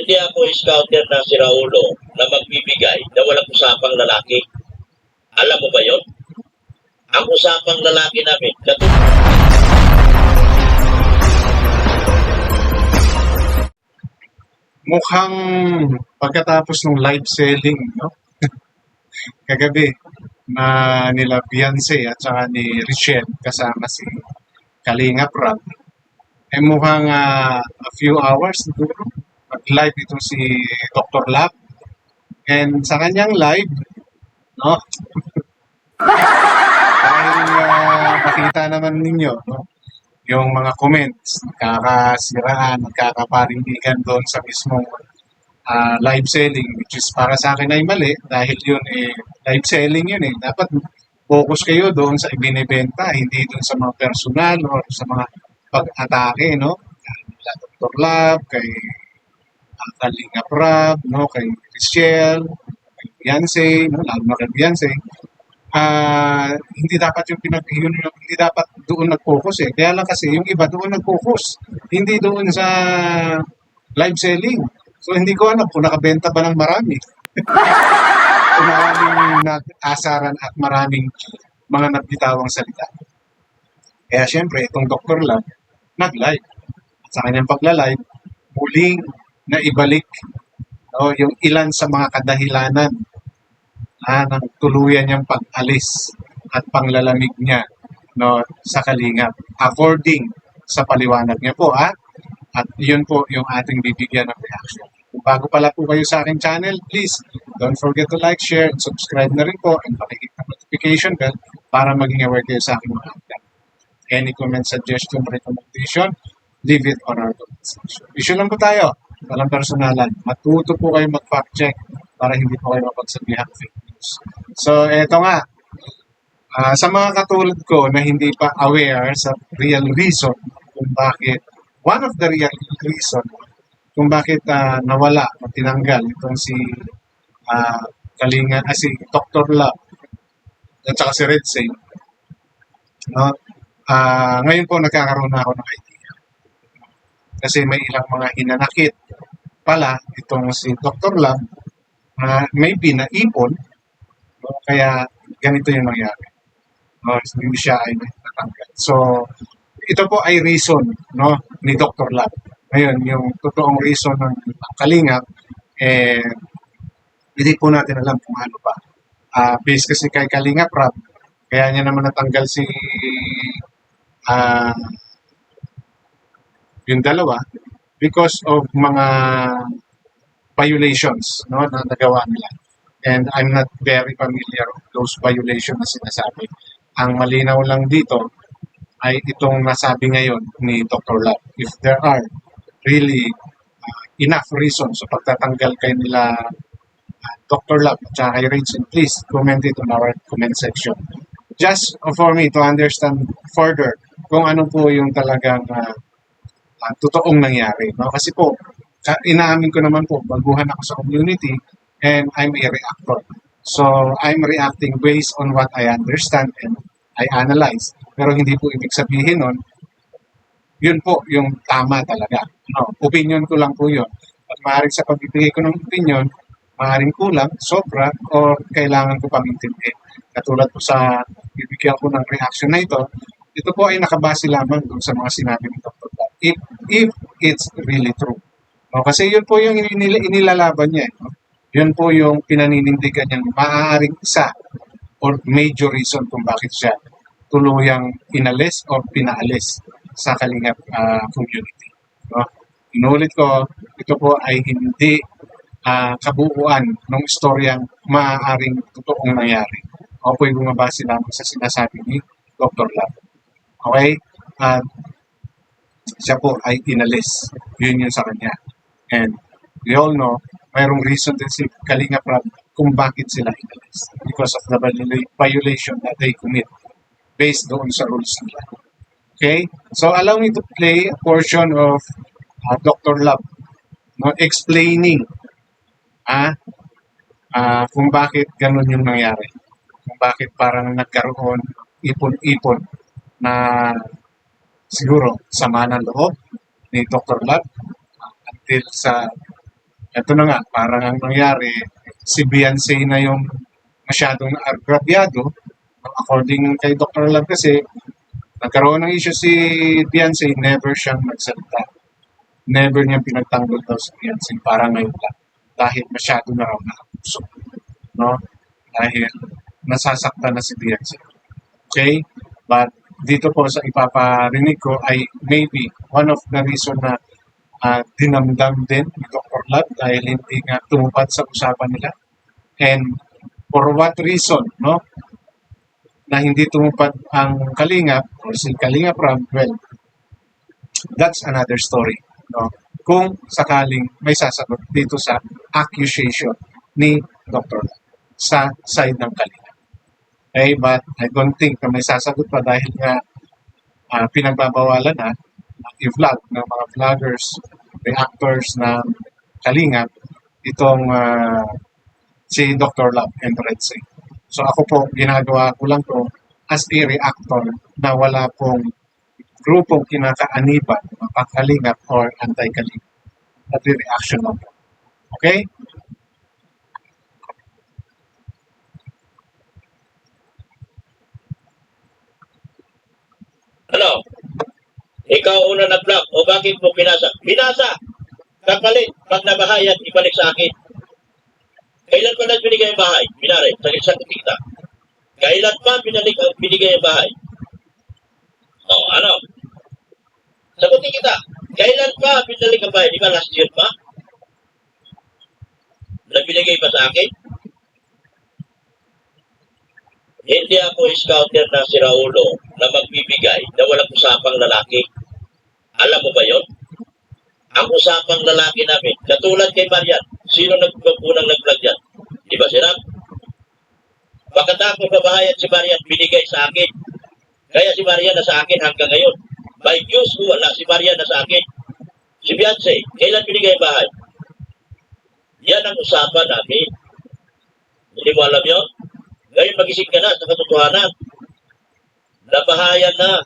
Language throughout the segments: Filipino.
hindi ako scouter na si Raulo na magbibigay na walang usapang lalaki. Alam mo ba yon? Ang usapang lalaki namin, Mukhang pagkatapos ng live selling, no? Kagabi na nila Beyonce at saka ni Richelle kasama si Kalinga Prab, eh mukhang a few hours siguro mag-live itong si Dr. Lab. And sa kanyang live, no? Dahil makita naman ninyo, no? Yung mga comments, kakasiraan, kakaparindigan doon sa mismong live selling, which is para sa akin ay mali dahil yun live selling yun dapat focus kayo doon sa ibinebenta, hindi doon sa mga personal or sa mga pag-atake, no? Kay Dr. Lab, kay Kalinga Prab, no? Kay Chriselle, kay Beyonce, no? Lalo na kay Beyonce. Hindi dapat hindi dapat doon nag-focus Kaya lang kasi yung iba doon nag-focus, hindi doon sa live selling. So hindi ko alam kung nakabenta ba ng marami. Kung maraming nag-asaran at maraming mga nagbitawang salita. Kaya syempre, itong Dr. Lab, nag-live. At sa kanyang pagla-live, muling na ibalik yung ilan sa mga kadahilanan ng tuluyan niyang pag-alis at panglalamig niya sa Kalingap. According sa paliwanag niya po, At yun po yung ating bibigyan ng reaction. Kung bago pala po kayo sa aking channel, please don't forget to like, share, and subscribe na rin po and pakiklik ang notification bell para maging aware kayo sa aking mga update. Any comment, suggestion, recommendation, leave it on our comment section. Issue lang po tayo, walang personalan. Matuto po kayo mag-fact check para hindi po kayo mapagsabihan fake news. So, eto nga. Sa mga katulad ko na hindi pa aware sa real reason kung bakit one of the real reason kung bakit nawala o tinanggal itong si si Dr. Love at saka si Red Say, no? Ngayon po nagkakaroon na ako ng idea. Kasi may ilang mga hinanakit pala itong si Dr. Love maybe naipon, no? Kaya ganito yung nangyari. No? Hindi siya ay natanggal. So, ito po ay reason, no, ni Dr. Lab. Ngayon, yung totoong reason ng Kalingap, hindi po natin alam kung ano pa. Based kasi kay Kalingap Rab, kaya niya naman natanggal si yung dalawa because of mga violations, no, na nagawa nila. And I'm not very familiar with those violations na sinasabi. Ang malinaw lang dito ay itong nasabi ngayon ni Dr. Lab. If there are really enough reasons sa pagtatanggal kay nila Dr. Lab at saka kay Rachel, please comment it on our comment section. Just for me to understand further kung ano po yung talagang totoong nangyari. No? Kasi po, inaamin ko naman po, baguhan ako sa community and I'm a reactor. So, I'm reacting based on what I understand and I analyze. Pero hindi po ibig sabihin nun, yun po yung tama talaga. No, opinion ko lang po yun. At maaaring sa pagbibigay ko ng opinion, maaaring kulang, sobra, o kailangan ko pang intindihin. Katulad po sa bibigyan ko ng reaction na ito po ay nakabase lamang dun sa mga sinabi ng Dr. Bob. If it's really true. No, kasi yun po yung inilalaban niya. No? Yun po yung pinaninindigan niyang maaaring isa or major reason kung bakit siya tuluyang inalis o pinaalis sa Kalingap community. No? Inulit ko, ito po ay hindi kabuuan ng istoryang maaaring totoong nangyari. Ako po'y bumabase lamang sa sinasabi ni Dr. Lab. Okay? Siya po ay inalis. Yun sa kanya. And we all know, mayroong reason din si Kalinga Prab kung bakit sila inalis. Because of the violation that they commit based doon sa rules nila. Okay? So allow me to play a portion of Dr. Lab explaining kung bakit ganun yung nangyari. Kung bakit parang nagkaroon ipon-ipon na siguro sama ng loob ni Dr. Lab until sa Ito na nga, parang ang nangyari, si Beyonce na yung masyadong agrabyado. According kay Dr. Love kasi, nagkaroon ng issue si Beyonce, never siyang nagsalita. Never niyang pinagtanggol daw si Beyonce, parang ngayon lang. Dahil masyado na raw nakapuso. No? Dahil nasasaktan na si Beyonce. Okay? But dito po sa ipaparinig ko ay maybe one of the reason na dinamdam din ni Dr. Love dahil hindi nga tumupad sa usapan nila. And for what reason, no? Na hindi tumupad ang Kalingap or si Kalingap Rob, well, that's another story. No? Kung sakaling may sasagot dito sa accusation ni Dr. Love sa side ng Kalingap. Okay, but I don't think na may sasagot pa dahil nga pinagbabawalan na i-vlog ng mga vloggers, reactors ng Kalingap itong si Dr. Love and Red Sea. So ako po, ginagawa ko lang to as a reactor na wala pong grupong kinakaaniban, makakalingap or anti-kalingap. At reaction lang po. Okay? Ano? Ikaw una nag-vlog. O bakit mo pinasa? Pinasa! Kapalit. Pag nabahayan, ibalik sa akin. Kailan pa na binigay ang bahay? Binari. Sa kita. Kailan pa binigay ang bahay? O, ano? Sagutin kita. Kailan pa binalik ang bahay? Di ba last year pa? Na binigay pa sa akin? Hindi ako scouter na si Raulo na magbibigay na walang usapang lalaki. Alam mo ba yon? Ang usapang lalaki namin, katulad kay Marian, sino unang nag-vlog yan? Di ba si Ram? Pagkatapos babahayan si Marian, binigay sa akin. Kaya si Marian na sa akin hanggang ngayon. By views ko, wala si Marian na sa akin. Si Beyonce, kailan binigay ang bahay? Yan ang usapan namin. Hindi mo alam yun? Ngayon magising ka na sa katotohanan. Nabahayan na.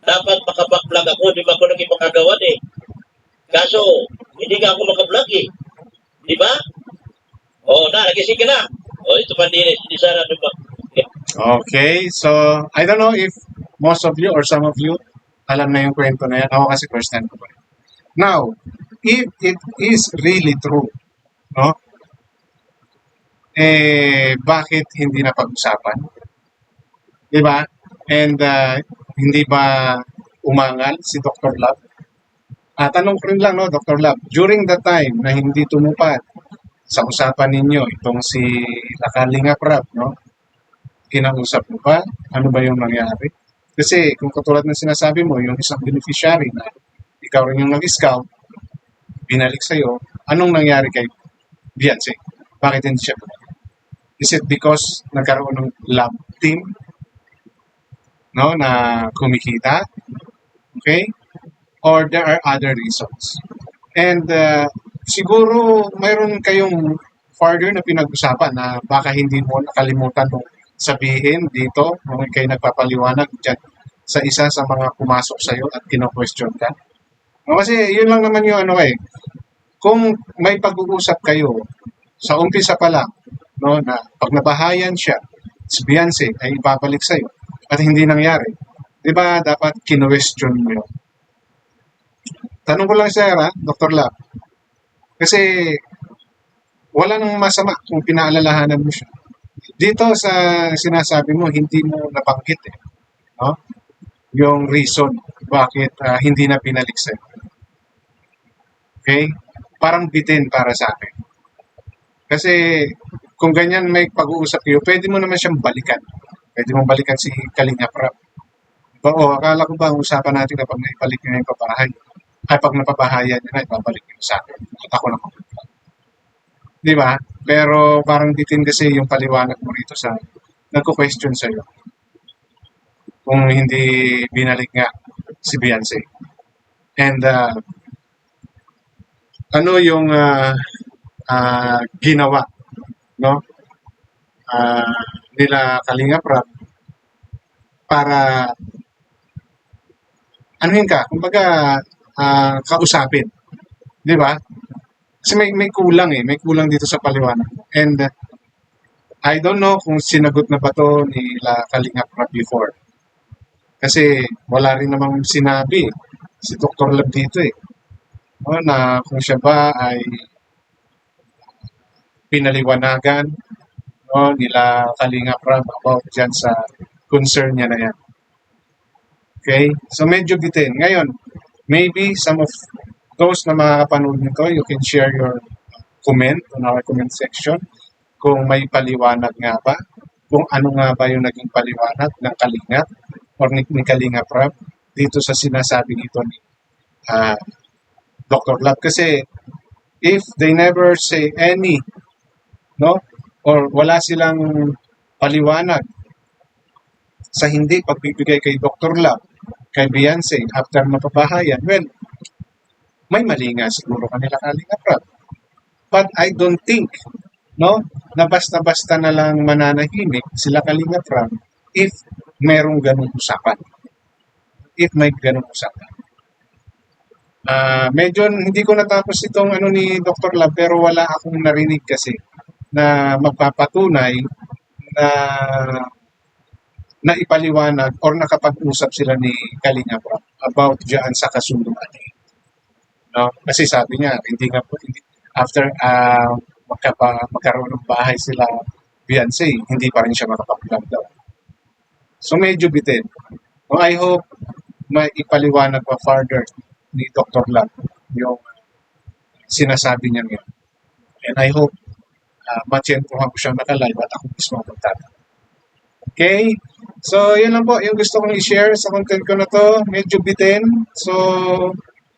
Dapat makapag-vlog ako, di ba ako naging makagawan eh. Kaso, hindi nga ako makablog eh. Di ba? O, nagising ka na. O, ito pa din, hindi sana ito pa. Okay, so I don't know if most of you or some of you alam na yung kwento na yan. Ako kasi first time ko pa. Now, if it is really true, no? Bakit hindi na pag-usapan? Di ba? And hindi ba umangal si Dr. Love? Tanong ko rin lang, no, Dr. Love, during the time na hindi tumupad sa usapan ninyo, itong si Kalingap Rob, no? Kinausap mo ba? Ano ba yung nangyari? Kasi kung katulad ng sinasabi mo, yung isang beneficiary na ikaw rin yung nag-scout, binalik sa'yo, anong nangyari kay Beyonce? Bakit hindi siya tumupad? Is it because nagkaroon ng lab team, no, na kumikita? Okay? Or there are other reasons. And siguro mayroon kayong further na pinag-usapan na baka hindi mo nakalimutan mong sabihin dito nung kayo nagpapaliwanag dyan sa isa sa mga pumasok sa'yo at kino-question ka. No, kasi yun lang naman yung ano eh. Kung may pag-uusap kayo sa umpisa pa lang, no, na pag nabahayan siya, si Beyonce ay ibabalik sa'yo at hindi nangyari, di ba dapat kino-question mo yun? Tanong ko lang sir, Dr. Lab, kasi wala nang masama kung pinaalalahanan mo siya. Dito sa sinasabi mo, hindi mo nabanggit eh, no? Yung reason bakit hindi na pinalik sa'yo. Okay? Parang bitin para sa akin. Kasi kung ganyan may pag-uusap kayo, pwede mo naman siyang balikan. Pwede mong balikan si Kalingap Rob. Akala ko ba ang usapan natin na pag naibalik niya yung pabahay, ay pag napabahayan niya na, ibabalik niya sa akin. At ako naman. Di ba? Pero parang bitin kasi yung paliwanag mo rito sa nagko-question sa'yo. Kung hindi binalik nga si Beyonce. And ano yung ginawa, no? Nila Kalingap Rob para anuhin ka, kumbaga kausapin. Di ba? Kasi may kulang eh. May kulang dito sa paliwanag. And I don't know kung sinagot na ba to ni La Kalinga Prab before. Kasi wala rin namang sinabi si Dr. Lab dito eh. No, na kung siya ba ay pinaliwanagan no, nila Kalinga Prab about dyan sa concern niya na yan. Okay? So medyo bitin. Ngayon, maybe some of those na makakapanood nito, you can share your comment on our comment section kung may paliwanag nga ba, kung ano nga ba yung naging paliwanag ng Kalinga or ni Kalinga Prab dito sa sinasabi nito ni Dr. Lab. Kasi if they never say any, no, or wala silang paliwanag sa hindi pagbibigay kay Dr. Lab, kay Beyonce, after mapabahayan, well, may mali nga siguro kanila Kalinga Prab. But I don't think, no, na basta-basta na lang mananahimik sila Kalinga Prab if merong ganung usapan. If may ganung usapan. Medyo hindi ko natapos itong ano ni Dr. Lab pero wala akong narinig kasi na magpapatunay na naipaliwanag or nakapag-usap sila ni Kalinga Prab about diyan sa kasunduan. No? Kasi sabi niya, hindi nga po, after magkaroon ng bahay sila Beyonce, hindi pa rin siya makapag-vlog daw. So medyo bitin. So I hope may ipaliwanag pa further ni Dr. Lab yung sinasabi niya ngayon. And I hope matyentuhan ko siya nakalive at ako mismo magtatanong. Okay? So, yun lang po yung gusto kong i-share sa content ko na to. Medyo bitin. So,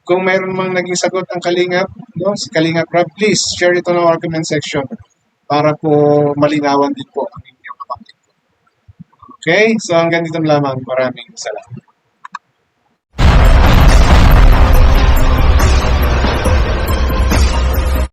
kung mayroon mang naging sagot ang Kalingap, no, si Kalingap Prab, please share it on our comment section para po malinawan din po ang inyong kabanggit. Okay? So, hanggang dito lamang. Maraming salamat.